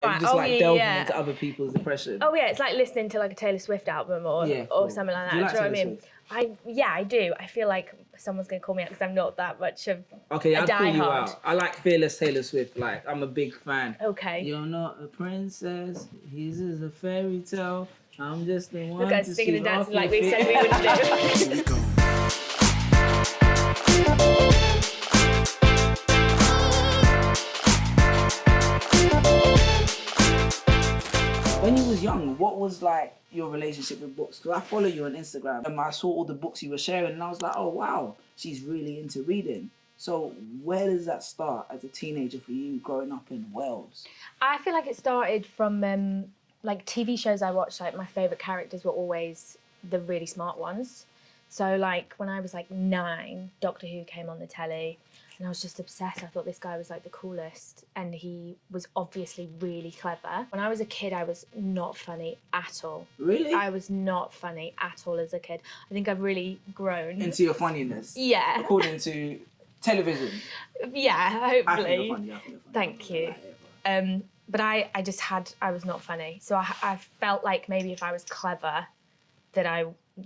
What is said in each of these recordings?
Right. Just yeah, delving yeah. into other people's depression. Oh yeah, it's like listening to like a Taylor Swift album or something like that. Do you like know what I Taylor mean? Swift? I do. I feel like someone's gonna call me out because I'm not that much of Okay, a I'll call you diehard. out. I like Fearless Taylor Swift. Like, I'm a big fan. Okay. You're not a princess. He's just a fairy tale. I'm just the one. Look at us singing and dancing like we feet. said we would do. Here we go. When you was young, what was like your relationship with books? Because I follow you on Instagram and I saw all the books you were sharing and I was like, oh wow, she's really into reading. So where does that start as a teenager for you growing up in Wales? I feel like it started from like TV shows I watched. Like my favourite characters were always the really smart ones. So like when I was like 9, Doctor Who came on the telly and I was just obsessed. I thought this guy was like the coolest and he was obviously really clever. When I was a kid, I was not funny at all. Really? I was not funny at all as a kid. I think I've really grown. Into your funniness? Yeah. According to television? Yeah, hopefully. I think you're funny. Thank you. But I was not funny. So I felt like maybe if I was clever, that I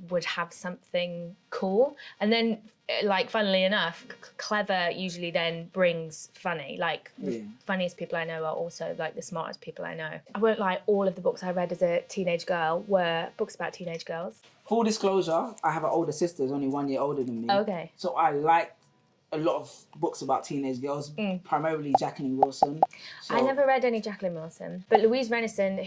would have something cool. And then, like, funnily enough, clever usually then brings funny. Like, the funniest people I know are also, like, the smartest people I know. I won't lie, all of the books I read as a teenage girl were books about teenage girls. Full disclosure, I have an older sister who's only 1 year older than me. Okay. So I liked a lot of books about teenage girls, primarily Jacqueline Wilson. So, I never read any Jacqueline Wilson, but Louise Renison,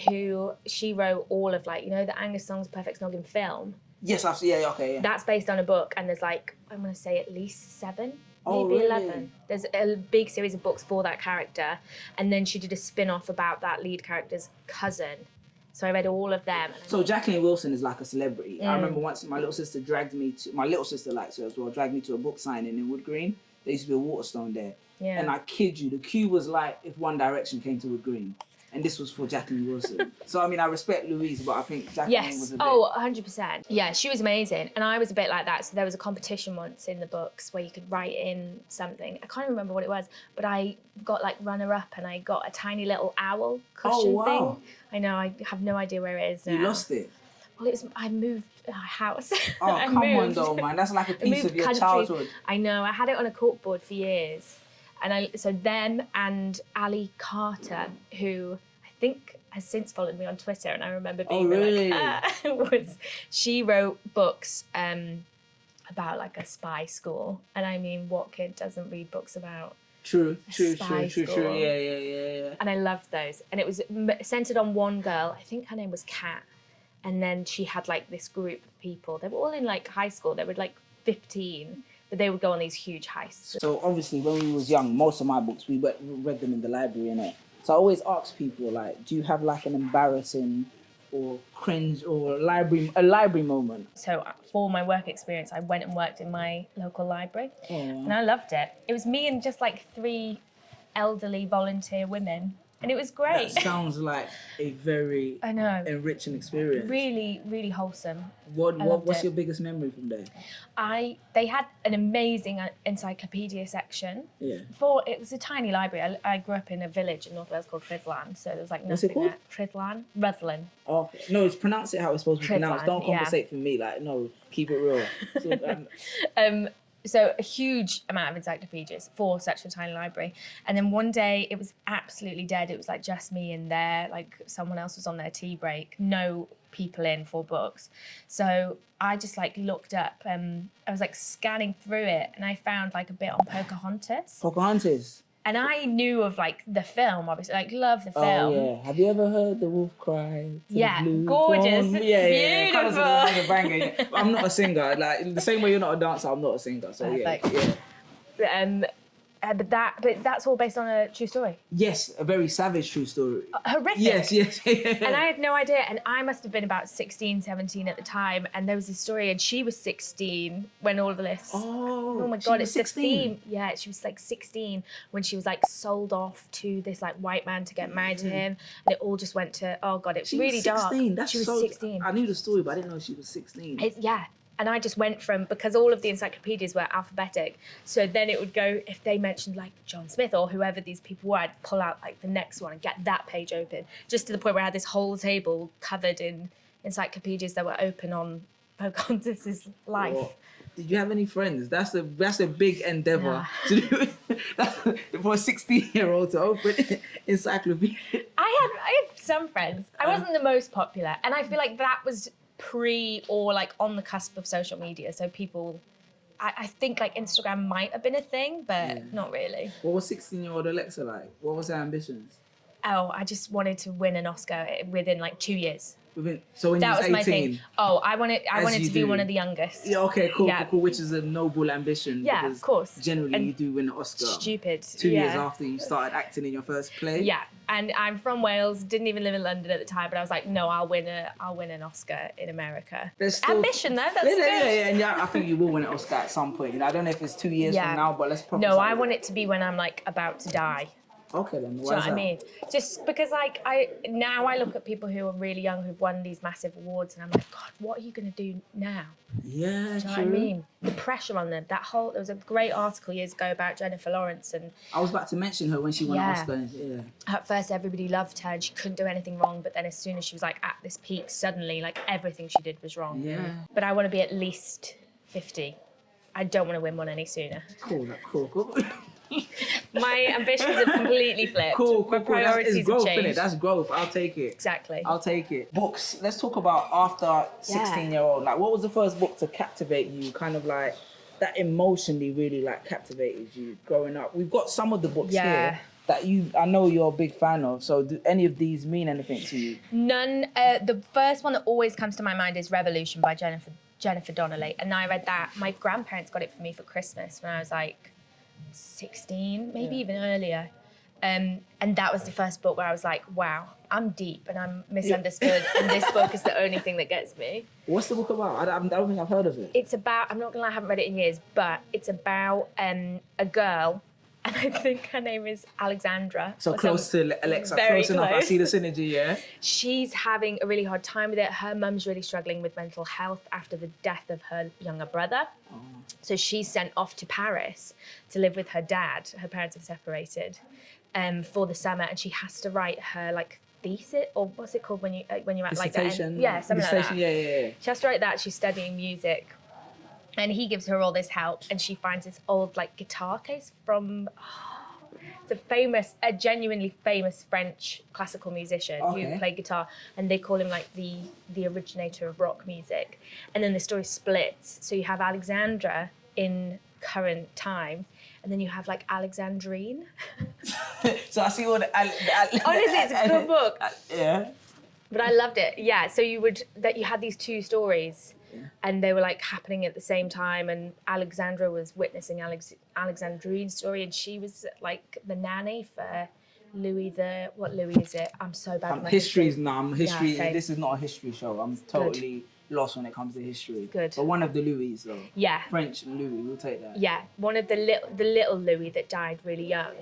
she wrote all of, like, you know, the Angus Song's Perfect Snogging film. Yes, I've seen. Yeah, okay, yeah. That's based on a book, and there's like, I'm gonna say at least 7, maybe really? 11. There's a big series of books for that character, and then she did a spin-off about that lead character's cousin. So I read all of them. So Jacqueline Wilson is like a celebrity. I remember once my little sister likes her as well, dragged me to a book signing in Wood Green. There used to be a Waterstone there. Yeah. And I kid you, the queue was like if One Direction came to Wood Green. And this was for Jacqueline Wilson. So, I mean, I respect Louise, but I think Jacqueline was a bit... Oh, 100%. Yeah, she was amazing. And I was a bit like that. So there was a competition once in the books where you could write in something. I can't remember what it was, but I got like runner-up and I got a tiny little owl cushion thing. I know, I have no idea where it is now. You lost it? Well, I moved house. Oh, come on though, man. That's like a piece of your childhood. I know, I had it on a corkboard for years. And so them and Ali Carter, who I think has since followed me on Twitter, and I remember being she wrote books about like a spy school. And I mean, what kid doesn't read books about True. Yeah. And I loved those. And it was centered on one girl. I think her name was Kat. And then she had like this group of people. They were all in like high school. They were like 15, but they would go on these huge heists. So obviously when we was young, most of my books, we read them in the library, innit? So I always ask people, like, do you have like an embarrassing or cringe or a library moment? So for my work experience, I went and worked in my local library and I loved it. It was me and just like 3 elderly volunteer women. And it was great. That sounds like a very enriching experience. Really, really wholesome. What's your biggest memory from there? They had an amazing encyclopedia section. Yeah. It was a tiny library. I grew up in a village in North Wales called Cradle, so there was like nothing there. Cradle? Rutland. Oh, no, pronounce it how it's supposed to be pronounced. Don't compensate for me. Like, no, keep it real. So a huge amount of encyclopedias for such a tiny library. And then one day it was absolutely dead. It was like just me in there, like someone else was on their tea break, no people in for books. So I just like looked up, I was like scanning through it and I found like a bit on Pocahontas. Pocahontas? And I knew of like the film, obviously, like love the film. Oh yeah, have you ever heard the wolf cry? Gorgeous, Yeah. Beautiful. Like a banger. I'm not a singer. Like the same way you're not a dancer, I'm not a singer. So yeah. But that's all based on a true story. Yes, a very savage true story. Horrific. Yes. And I had no idea. And I must have been about 16, 17 at the time. And there was this story, and she was 16 when all of this. Oh my God, it's 16. the theme. Yeah, she was like 16 when she was like sold off to this like white man to get married to him. And it all just went to, oh God, it's really dark. She was 16. She was 16. I knew the story, but I didn't know she was 16. And I just went from, because all of the encyclopedias were alphabetic, so then it would go, if they mentioned like John Smith or whoever these people were, I'd pull out like the next one and get that page open, just to the point where I had this whole table covered in encyclopedias that were open on Pocahontas's life. Well, did you have any friends? That's a big endeavor to do for a 16-year-old to open encyclopedia. I had some friends. I wasn't the most popular, and I feel like that was pre or like on the cusp of social media. So people, I think like Instagram might have been a thing, but not really. What was 16-year-old Alexa like? What was her ambitions? Oh, I just wanted to win an Oscar within like 2 years. So when That you was was 18? my thing. Oh, I wanted to be one of the youngest. Yeah, okay, cool, cool, which is a noble ambition. Yeah, of course. Generally, you do win an Oscar. Stupid. 2 years after you started acting in your first play. Yeah, and I'm from Wales. Didn't even live in London at the time, but I was like, no, I'll win an Oscar in America. Ambition, though. That's good. Yeah, I think you will win an Oscar at some point. You know, I don't know if it's 2 years from now, but let's probably. No, I want it to be when I'm like about to die. Okay then. Do you know what I mean? Just because like I look at people who are really young who've won these massive awards, and I'm like, God, what are you gonna do now? Yeah, do you know what I mean? The pressure on them. There was a great article years ago about Jennifer Lawrence, and I was about to mention her when she won an Oscar. Yeah. At first, everybody loved her, and she couldn't do anything wrong. But then, as soon as she was like at this peak, suddenly like everything she did was wrong. Yeah. But I want to be at least 50. I don't want to win one any sooner. Cool. My ambitions have completely flipped. Cool. My priorities That's growth, have changed. That's growth. I'll take it. Exactly. I'll take it. Books. Let's talk about after 16-year-old. Like, what was the first book to captivate you? Kind of like that emotionally really like captivated you growing up. We've got some of the books here that I know you're a big fan of. So do any of these mean anything to you? None. The first one that always comes to my mind is Revolution by Jennifer Donnelly, and I read that. My grandparents got it for me for Christmas when I was like 16, maybe even earlier. And that was the first book where I was like, wow, I'm deep and I'm misunderstood, and this book is the only thing that gets me. What's the book about? I don't think I've heard of it. It's about, I'm not gonna lie, I haven't read it in years, but it's about a girl, and I think her name is Alexandra. So close to Alexa, close enough. I see the synergy, yeah. She's having a really hard time with it. Her mum's really struggling with mental health after the death of her younger brother. Oh. So she's sent off to Paris to live with her dad. Her parents have separated for the summer, and she has to write her like thesis, or what's it called when you're at like that? Something like that. Yeah. She has to write that. She's studying music. And he gives her all this help, and she finds this old like guitar case from, it's a genuinely famous French classical musician who played guitar, and they call him like the originator of rock music. And then the story splits. So you have Alexandra in current time, and then you have like Alexandrine. So I see all the honestly, it's a good book. Yeah. But I loved it. Yeah. So you had these two stories. And they were like happening at the same time, and Alexandra was witnessing Alexandrine's story, and she was like the nanny for Louis what Louis is it? I'm so bad at history. History. This is not a history show. I'm totally lost when it comes to history. Good. But one of the Louis though. Yeah. French Louis, we'll take that. Yeah, one of the little Louis that died really young.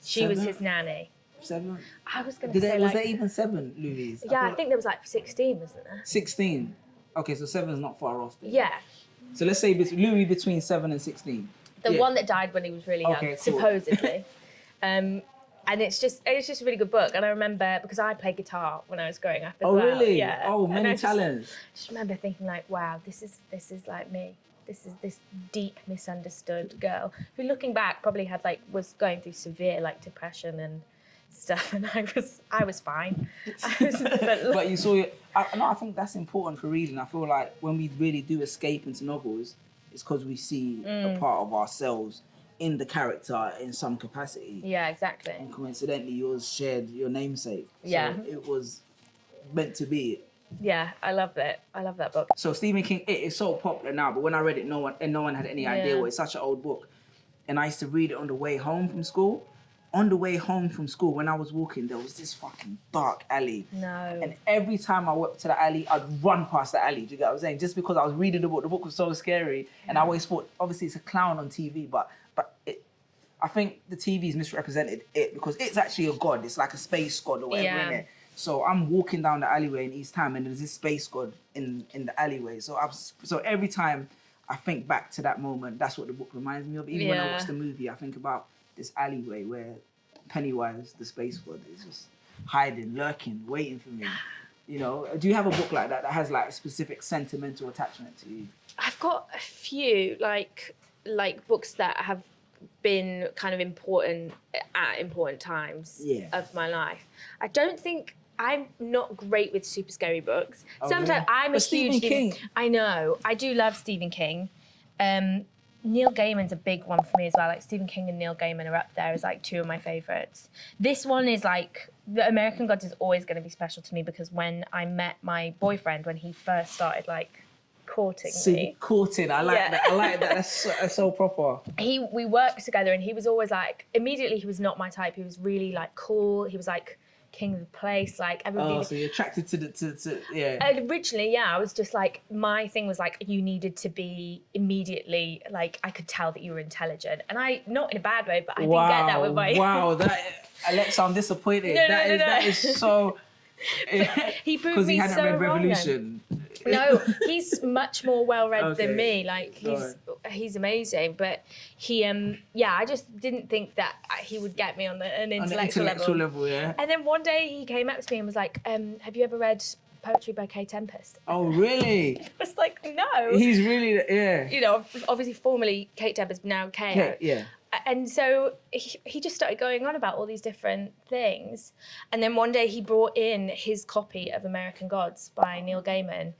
She was his nanny. 7? I was going to say was there even 7 Louis? Yeah, I think there was like 16, wasn't there? 16. Okay, so 7 is not far off then. Yeah. So let's say Louis between 7 and 16. The one that died when he was really young, cool. Supposedly. And it's just a really good book. And I remember, because I played guitar when I was growing up as well. Oh, really? Yeah. Oh, many talents. Just remember thinking like, wow, this is like me. This is this deep misunderstood girl who, looking back, probably was going through severe like depression and stuff, and I was fine. But you saw it. I think that's important for reading. I feel like when we really do escape into novels, it's because we see a part of ourselves in the character in some capacity. Yeah, exactly. And coincidentally, yours shared your namesake. Yeah. So it was meant to be. Yeah, I love it. I love that book. So Stephen King, it is so popular now, but when I read it, no one had any idea what it's such an old book. And I used to read it on the way home from school. On the way home from school, when I was walking, there was this fucking dark alley. No. And every time I walked to the alley, I'd run past the alley. Do you get what I'm saying? Just because I was reading the book. The book was so scary. And I always thought, obviously it's a clown on TV, but I think the TV's misrepresented it, because it's actually a god. It's like a space god or whatever, innit? So I'm walking down the alleyway in East Ham, and there's this space god in the alleyway. So every time I think back to that moment, that's what the book reminds me of. Even when I watch the movie, I think about this alleyway where Pennywise, the space god, is just hiding, lurking, waiting for me. You know, do you have a book like that has like a specific sentimental attachment to you? I've got a few like books that have been kind of important at important times of my life. I don't think I'm not great with super scary books. Sometimes I'm a huge Stephen King. I know. I do love Stephen King. Neil Gaiman's a big one for me as well. Like Stephen King and Neil Gaiman are up there as like two of my favourites. This one is like, The American Gods is always going to be special to me because when I met my boyfriend, when he first started like courting me. Courting, I like that. I like that. That's so proper. We worked together and he was always like, immediately he was not my type. He was really like cool. He was like king of the place, like everybody. Oh, so you're attracted to Originally, I was just like, my thing was like, you needed to be immediately like, I could tell that you were intelligent, and I, not in a bad way, but I didn't get that with my. Wow, Alexa, I'm disappointed. No. That is so. He proved me he hadn't so read wrong. Revolution. No, he's much more well read than me. Like he's amazing, but he I just didn't think that he would get me on an intellectual level. Yeah. And then one day he came up to me and was like, "Have you ever read poetry by Kate Tempest?" Oh, really? I was like, "No." He's really You know, obviously formerly Kate Tempest, now Kate. Yeah. And so he just started going on about all these different things. And then one day he brought in his copy of American Gods by Neil Gaiman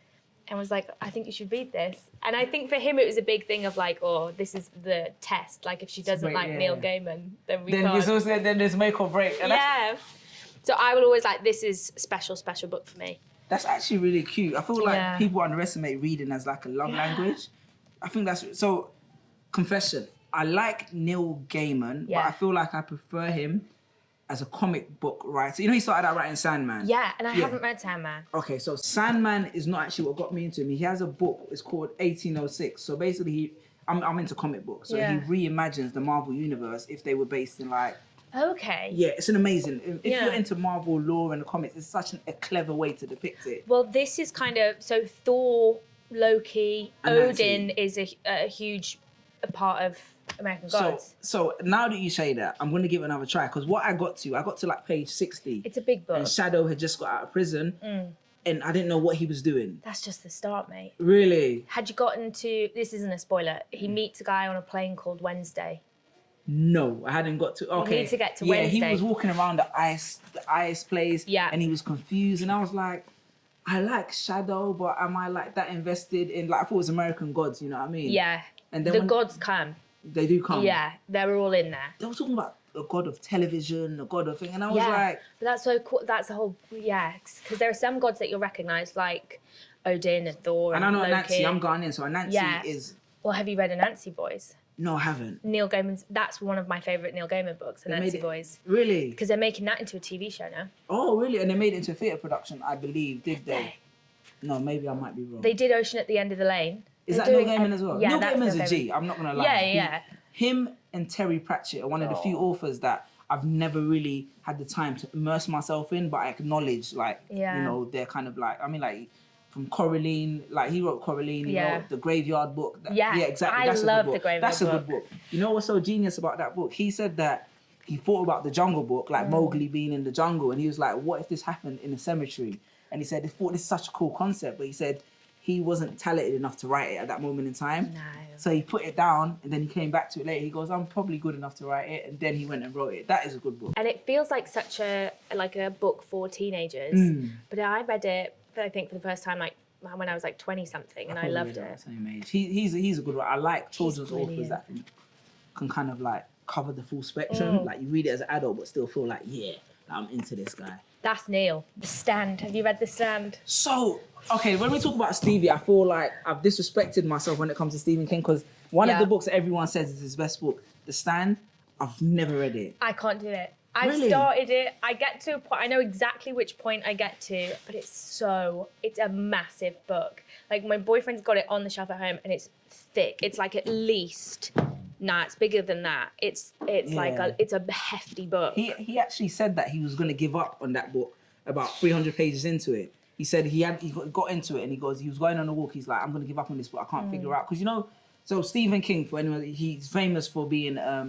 and was like, I think you should read this. And I think for him it was a big thing of like, oh, this is the test. Like if she doesn't like Neil Gaiman, then we can't. Then there's make or break. And so I will always like, this is special book for me. That's actually really cute. I feel like people underestimate reading as like a love language. I think that's... So, confession. I like Neil Gaiman, but I feel like I prefer him as a comic book writer. You know, he started out writing Sandman. Yeah, and I haven't read Sandman. Okay, so Sandman is not actually what got me into him. He has a book, it's called 1806. So basically, I'm into comic books. So he reimagines the Marvel universe if they were based in like... Okay. Yeah, it's an amazing... If you're into Marvel lore and the comics, it's such a clever way to depict it. Well, this is kind of... So Thor, Loki, Odin is a huge part of American Gods. So now that you say that, I'm going to give it another try, because what I got to like page 60. It's a big book. And Shadow had just got out of prison, and I didn't know what he was doing. That's just the start, mate. Really? Had you gotten to... This isn't a spoiler. He meets a guy on a plane called Wednesday. No, I hadn't got to... Okay. You need to get to Wednesday. Yeah, he was walking around the ice place, and he was confused, and I was like, I like Shadow, but am I like that invested in... Like, I thought it was American Gods, you know what I mean? Yeah. And then the gods come. They do come. Yeah, they're all in there. They were talking about the god of television, the god of thing, and I was like... But that's so cool. That's the whole... Yeah, because there are some gods that you'll recognise, like Odin and Thor and I know Loki. Nancy, I'm Ghanaian, so Nancy is... Well, have you read Anansi Boys? No, I haven't. Neil Gaiman's... That's one of my favourite Neil Gaiman books, Anansi Boys. Really? Because they're making that into a TV show now. Oh, really? And they made it into a theatre production, I believe, did they? No, maybe I might be wrong. They did Ocean at the End of the Lane. Is that Neil Gaiman as well? Yeah, Neil Gaiman's a G, I'm not going to lie. Yeah. Him and Terry Pratchett are one of the few authors that I've never really had the time to immerse myself in, but I acknowledge, like, you know, they're kind of like, I mean, like, from Coraline, like, he wrote Coraline, you know, the Graveyard Book. Yeah, exactly. I love the Graveyard Book. That's a good book. You know what's so genius about that book? He said that he thought about the Jungle Book, like Mowgli being in the jungle, and he was like, what if this happened in a cemetery? And he said, he thought this is such a cool concept, but he said, he wasn't talented enough to write it at that moment in time. No. So he put it down and then he came back to it later. He goes, I'm probably good enough to write it. And then he went and wrote it. That is a good book. And it feels like such a book for teenagers. But I read it, I think, for the first time, like, when I was like 20 something, and I loved it. Same age. He's a good one. I like children's authors that can kind of like cover the full spectrum. Like you read it as an adult, but still feel like, I'm into this guy. That's Neil. The Stand. Have you read The Stand? So, okay, when we talk about Stevie, I feel like I've disrespected myself when it comes to Stephen King, because one of the books that everyone says is his best book, The Stand, I've never read it. I can't do it. I've started it. I get to a point, I know exactly which point I get to, but it's a massive book. Like, my boyfriend's got it on the shelf at home, and it's thick. It's like at least... Nah, it's bigger than that. It's like it's a hefty book. He actually said that he was going to give up on that book about 300 pages into it. He said he got into it and he was going on a walk. He's like, I'm going to give up on this, but I can't figure out. Because, so Stephen King, for anyone, he's famous for being a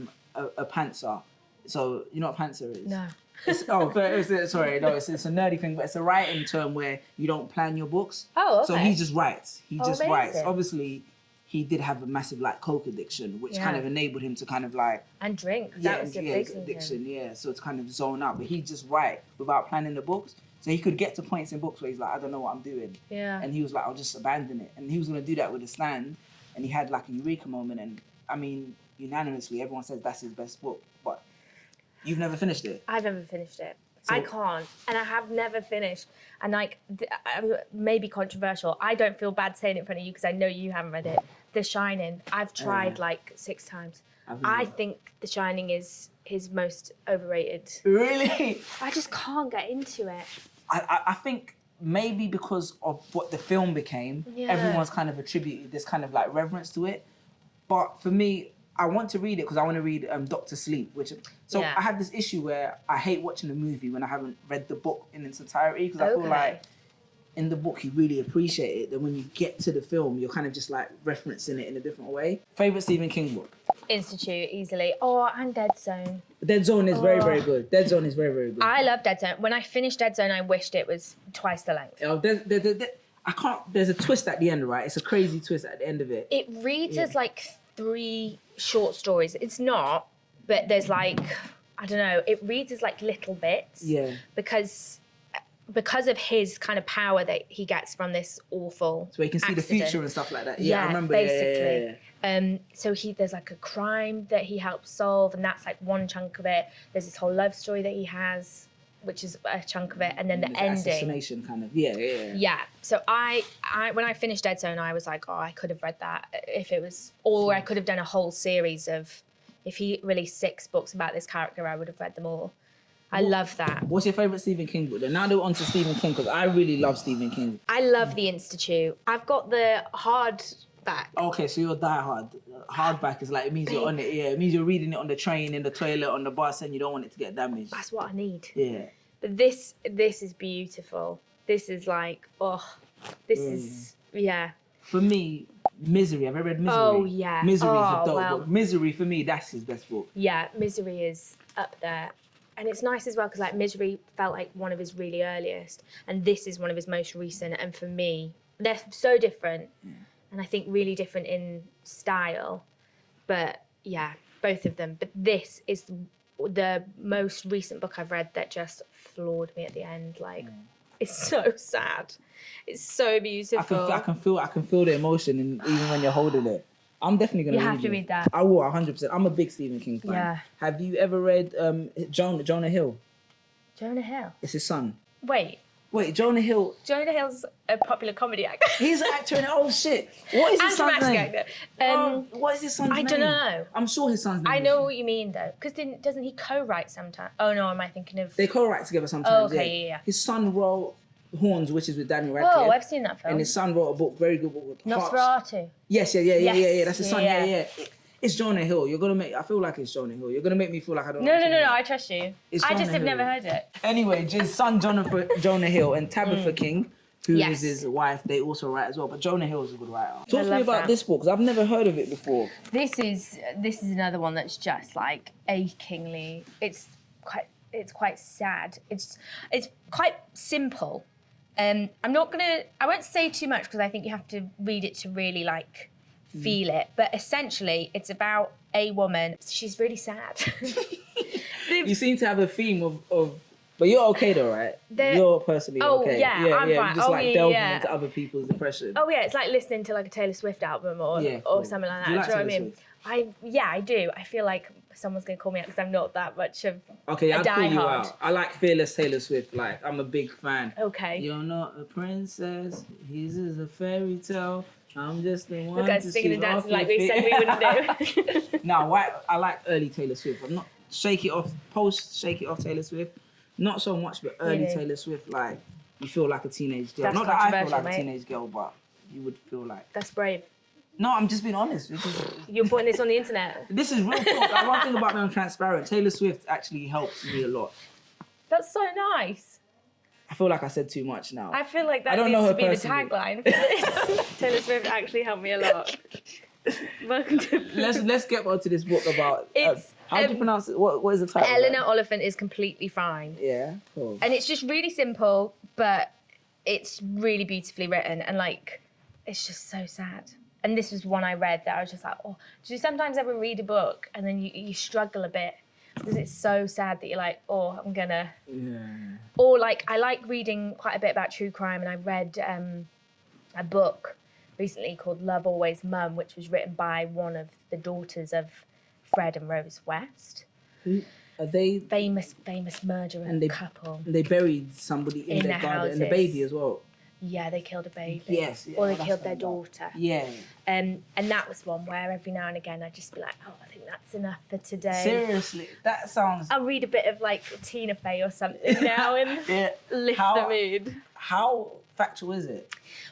pantser. So, you know what pantser is? No. It's a nerdy thing, but it's a writing term where you don't plan your books. Oh, okay. So he just writes. Amazing. Obviously, he did have a massive coke addiction, which kind of enabled him to kind of and drink. That was a big addiction. Yeah, so it's kind of zone out. But he just write without planning the books. So he could get to points in books where he's like, I don't know what I'm doing. Yeah. And he was like, I'll just abandon it. And he was gonna do that with The Stand, and he had a eureka moment. And I mean, unanimously, everyone says that's his best book, but you've never finished it. I've never finished it. So, I can't, and I have never finished. And maybe controversial. I don't feel bad saying it in front of you because I know you haven't read it. The Shining. I've tried 6 times. I think The Shining is his most overrated. Really? I just can't get into it. I think maybe because of what the film became, everyone's kind of attributed this kind of reverence to it. But for me, I want to read it because I want to read Doctor Sleep, I have this issue where I hate watching a movie when I haven't read the book in its entirety because I feel like in the book you really appreciate it. Then when you get to the film, you're kind of just referencing it in a different way. Favorite Stephen King book? Institute, easily. Oh, and Dead Zone. Dead Zone is very, very good. Dead Zone is very, very good. I love Dead Zone. When I finished Dead Zone, I wished it was twice the length. Oh, there's a twist at the end, right? It's a crazy twist at the end of it. It reads as 3 short stories. It's not, but there's I don't know, it reads as little bits. Yeah. Because of his kind of power that he gets from this awful So he can see accident. The future and stuff like that. Yeah, I remember. Basically. Yeah. So there's a crime that he helps solve, and that's one chunk of it. There's this whole love story that he has, which is a chunk of it, and then the ending. Assassination kind of. Yeah. Yeah. So I when I finished Dead Zone, I was like, oh, I could have read that if it was, or I could have done a whole series of, if he released 6 books about this character, I would have read them all. I love that. What's your favourite Stephen King book? Then now they're on to Stephen King because I really love Stephen King. I love The Institute. I've got the hardback. Okay, so you're diehard. Hardback is it means you're on it. Yeah, it means you're reading it on the train, in the toilet, on the bus, and you don't want it to get damaged. That's what I need. Yeah. But this is beautiful. This is this is For me, Misery. Have you ever read Misery? Oh yeah. Misery is a dope book. Misery for me, that's his best book. Yeah, Misery is up there. And it's nice as well because Misery felt like one of his really earliest, and this is one of his most recent. And for me, they're so different, and I think really different in style. But yeah, both of them. But this is the most recent book I've read that just floored me at the end. It's so sad. It's so beautiful. I can feel the emotion, and even when you're holding it. I'm definitely going to read it. You have to read that. I will, 100%. I'm a big Stephen King fan. Yeah. Have you ever read Jonah Hill? Jonah Hill? It's his son. Wait, Jonah Hill. Jonah Hill's a popular comedy actor. He's an actor in it. Oh, shit. What is his son's name? What is his son's name? I don't know. I'm sure his son's name I know what you mean, though. Because doesn't he co-write sometimes? Oh, no, am I thinking of... They co-write together sometimes, yeah. His son wrote Horns, which is with Daniel Radcliffe. Oh, I've seen that film. And his son wrote a book, very good book with Nosferatu. Yes. That's his son. Yeah. It's Jonah Hill. I feel like it's Jonah Hill. You're gonna make me feel like I don't know. No, I trust you. I just have never heard it. Anyway, his son Jonah Hill and Tabitha King, who is his wife, they also write as well. But Jonah Hill is a good writer. Talk to me about this book, because I've never heard of it before. This is another one that's just achingly. It's quite sad. It's quite simple. I won't say too much because I think you have to read it to really feel it. But essentially, it's about a woman. She's really sad. You seem to have a theme of but you're okay though, right? You're personally okay. Yeah, I'm fine. Just delving into other people's depression. Oh yeah, it's like listening to a Taylor Swift album or something like that. Do you know what I mean? I do. I feel like someone's gonna call me out because I'm not that much of Okay, I'll call you out. I like Fearless Taylor Swift. I'm a big fan. Okay. You're not a princess. His is a fairy tale. I'm just the one. Look, I was singing and dancing like we said we wouldn't do. No, I like early Taylor Swift. I'm not Shake It Off Taylor Swift. Not so much, but early Taylor Swift, you feel like a teenage girl. Not that I feel like a teenage girl, but you would feel like... That's brave. No, I'm just being honest. You're putting this on the internet. This is real talk. One thing about me, I'm transparent. Taylor Swift actually helps me a lot. That's so nice. I feel like I said too much now. I feel like that I don't know needs her to be the personally. tagline for this. Taylor Swift actually helped me a lot. Welcome to... Let's get on to this book about... It's, how do you pronounce it? What is the title? Eleanor Oliphant is Completely Fine. Yeah, cool. And it's just really simple, but it's really beautifully written. And like, it's just so sad. And this was one I read that I was just like, oh, do you sometimes ever read a book and then you struggle a bit? Because it's so sad that you're like, oh, I'm gonna... Yeah. Or like, I like reading quite a bit about true crime, and I read a book recently called Love Always Mum, which was written by one of the daughters of Fred and Rose West. Who are they? Famous murderer couple. And they buried somebody in their garden, houses. and the baby as well. Yeah, they killed a baby. Yes. Yeah, Or they that's killed what their I'm about. daughter. Yeah. And that was one where every now and again I'd just be like, oh, I think that's enough for today. Seriously, that sounds... I'll read a bit of like Tina Fey or something now and lift the mood. How factual is it?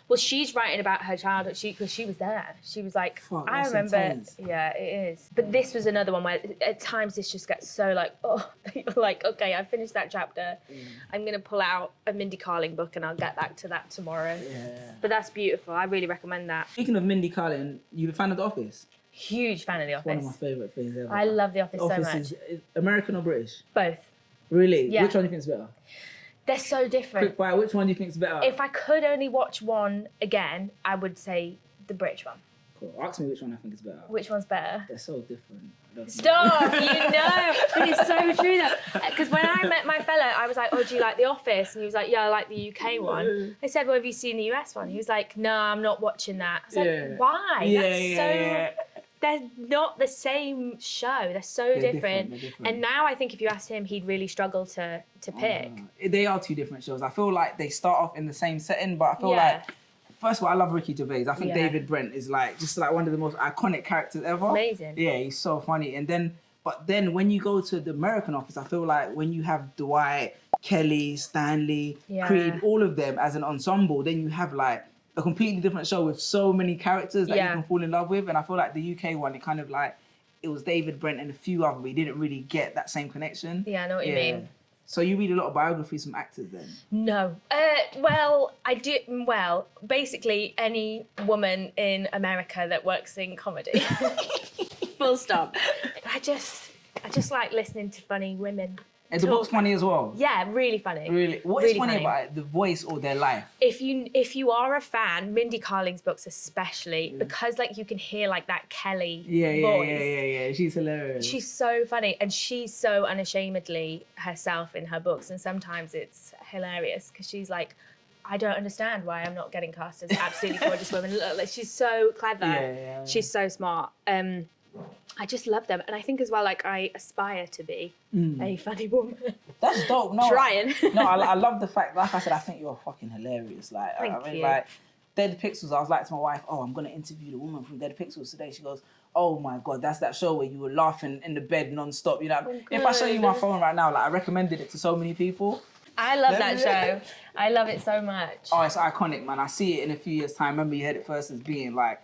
Well, she's writing about her childhood because she was there. She was like, Fuck, I that's remember. intense. Yeah, it is. But this was another one where at times this just gets so like, oh, you're like, okay, I finished that chapter. I'm going to pull out a Mindy Kaling book and I'll get back to that tomorrow. Yeah. But that's beautiful. I really recommend that. Speaking of Mindy Kaling, you a fan of The Office? Huge fan of The Office. One of my favourite things ever. I love The Office so much. Is American or British? Both. Really? Yeah. Which one do you think is better? They're so different. Quick fire, which one do you think is better? If I could only watch one again, I would say the British one. Cool. Ask me which one I think is better. Which one's better? They're so different. I don't know. Stop, you know. But it's so true though. Because when I met my fella, I was like, oh, do you like The Office? And he was like, yeah, I like the UK one. I said, well, have you seen the US one? He was like, no, I'm not watching that. I was like, why? Yeah. They're not the same show. They're so different. They're different. And now I think if you asked him, he'd really struggle to pick. They are two different shows. I feel like they start off in the same setting, but I feel like, first of all, I love Ricky Gervais. I think David Brent is like just like one of the most iconic characters ever. Amazing. Yeah, he's so funny. And then, but then when you go to the American Office, I feel like when you have Dwight, Kelly, Stanley, Creed, all of them as an ensemble, then you have like a completely different show with so many characters that you can fall in love with. And I feel like the UK one, it kind of like, it was David Brent and a few other, but you didn't really get that same connection. Yeah, I know what you mean. So you read a lot of biographies from actors then? No. Well, I do. Well, basically any woman in America that works in comedy. Full stop. I just like listening to funny women. And the book's funny as well? Yeah, really funny. Really? What is funny about it? The voice or their life? If you are a fan, Mindy Kaling's books especially, because like you can hear like that Kelly voice. Yeah. She's hilarious. She's so funny, and she's so unashamedly herself in her books, and sometimes it's hilarious because she's like, I don't understand why I'm not getting cast as absolutely gorgeous woman. Look, like, she's so clever. Yeah. She's so smart. I just love them, and I think as well, like I aspire to be a funny woman. That's dope. No, Trying. No, I love the fact. Like I said, I think you're fucking hilarious. Like, Thank you. like Dead Pixels. I was like to my wife, "Oh, I'm gonna interview the woman from Dead Pixels today." She goes, "Oh my god, that's that show where you were laughing in the bed non-stop." You know, if I show you my phone right now, like I recommended it to so many people. I love that show. I love it so much. Oh, it's iconic, man. I see it in a few years' time. Remember, you heard it first as being like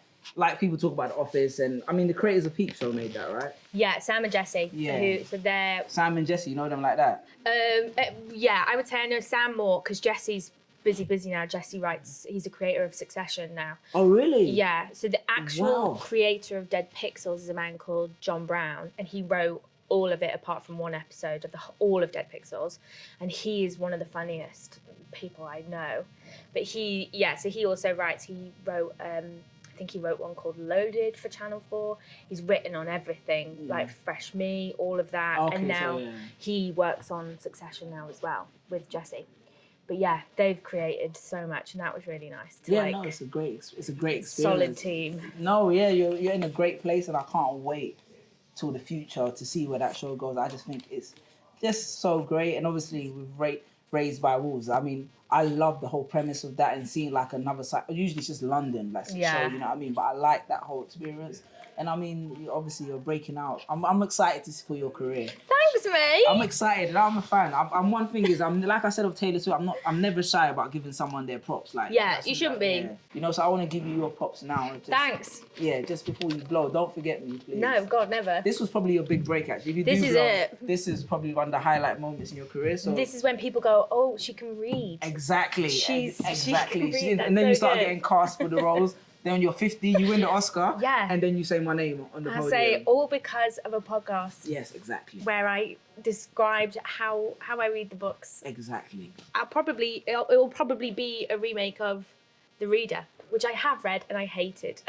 people talk about The Office, and I mean, the creators of Peep Show made that, right? Yeah, Sam and Jesse. Yeah. So they're... Sam and Jesse, you know them like that? Yeah, I would say I know Sam more because Jesse's busy now. Jesse writes, he's a creator of Succession now. Oh, really? Yeah, so the actual creator of Dead Pixels is a man called John Brown, and he wrote all of it apart from one episode of all of Dead Pixels, and he is one of the funniest people I know. But he also writes, he wrote... I think he wrote one called Loaded for Channel 4. He's written on everything, like Fresh Me, all of that. Okay, and now he works on Succession now as well with Jesse. But yeah, they've created so much, and that was really nice. To it's a great experience. Solid team. No, yeah, you're in a great place, and I can't wait till the future to see where that show goes. I just think it's just so great, and obviously with Raised by Wolves, I mean, I love the whole premise of that and seeing like another side. Usually it's just London, like show, you know what I mean? But I like that whole experience. And I mean, obviously you're breaking out. I'm excited for your career. Thanks, mate. I'm excited. I'm a fan. I'm one thing is I'm like I said of Taylor Swift. I'm never shy about giving someone their props. Like You shouldn't be. Yeah. You know, so I want to give you your props now. Thanks. Yeah, just before you blow, don't forget me, please. No, God, never. This was probably your big break, actually. If you This do is blow, it. This is probably one of the highlight moments in your career. So This is when people go, oh, she can read. exactly. She Exactly. can read. And then That's you so start good. getting cast for the roles. Then when you're 50, you win the Oscar. Yeah. And then you say my name on the I podium. say all because of a podcast. Yes, exactly. Where I described how I read the books. Exactly. It will probably be a remake of The Reader, which I have read and I hated.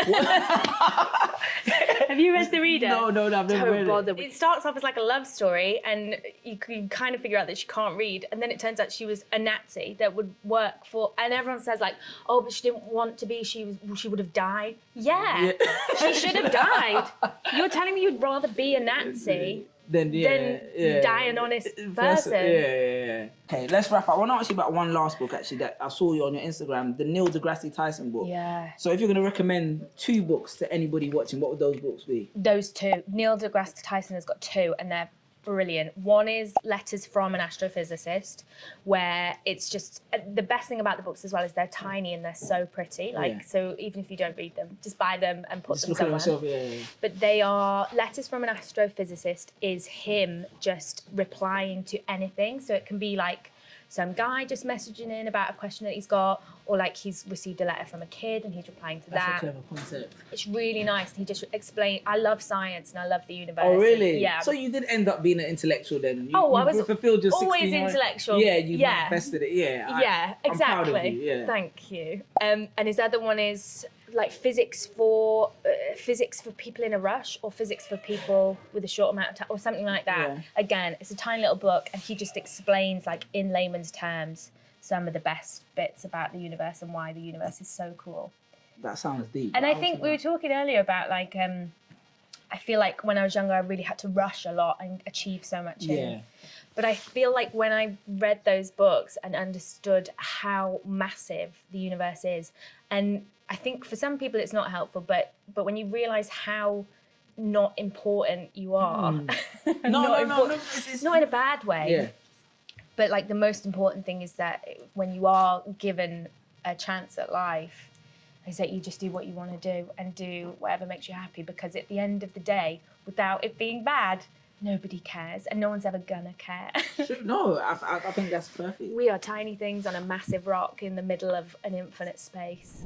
Have you read The Reader? No, I've never read it. It starts off as like a love story, and you can kind of figure out that she can't read, and then it turns out she was a Nazi that would work for, and everyone says like, oh, but she didn't want to be, she would have died. Yeah. She should have died. You're telling me you'd rather be a Nazi than die an honest person. Yeah. Okay, let's wrap up. I want to ask you about one last book, actually, that I saw you on your Instagram, the Neil deGrasse Tyson book. Yeah. So if you're going to recommend 2 books to anybody watching, what would those books be? Those 2. Neil deGrasse Tyson has got 2, and they're brilliant. One is Letters from an Astrophysicist, where it's just the best thing about the books as well is they're tiny and they're so pretty. So even if you don't read them, just buy them and put them somewhere. Yourself, yeah. But they are Letters from an Astrophysicist is him just replying to anything. So it can be like some guy just messaging in about a question that he's got, or like he's received a letter from a kid and he's replying to that. That's a clever concept. It's really nice. He just explained, I love science and I love the universe. Oh, really? Yeah. So you did end up being an intellectual then? I was fulfilled your always 16 intellectual. Yeah, you manifested it. Yeah. Yeah, I'm exactly. proud of you, yeah. Thank you. And his other one is like physics for people in a rush, or physics for people with a short amount of time, or something like that. Yeah. Again, it's a tiny little book, and he just explains, like in layman's terms, some of the best bits about the universe and why the universe is so cool. That sounds deep. And I think we were talking earlier about like, I feel like when I was younger, I really had to rush a lot and achieve so much. But I feel like when I read those books and understood how massive the universe is, and I think for some people it's not helpful, but when you realise how not important you are, No, it's not in a bad way. Yeah. But like the most important thing is that when you are given a chance at life, is that you just do what you want to do and do whatever makes you happy, because at the end of the day, without it being bad, nobody cares and no one's ever gonna care. No, I think that's perfect. We are tiny things on a massive rock in the middle of an infinite space.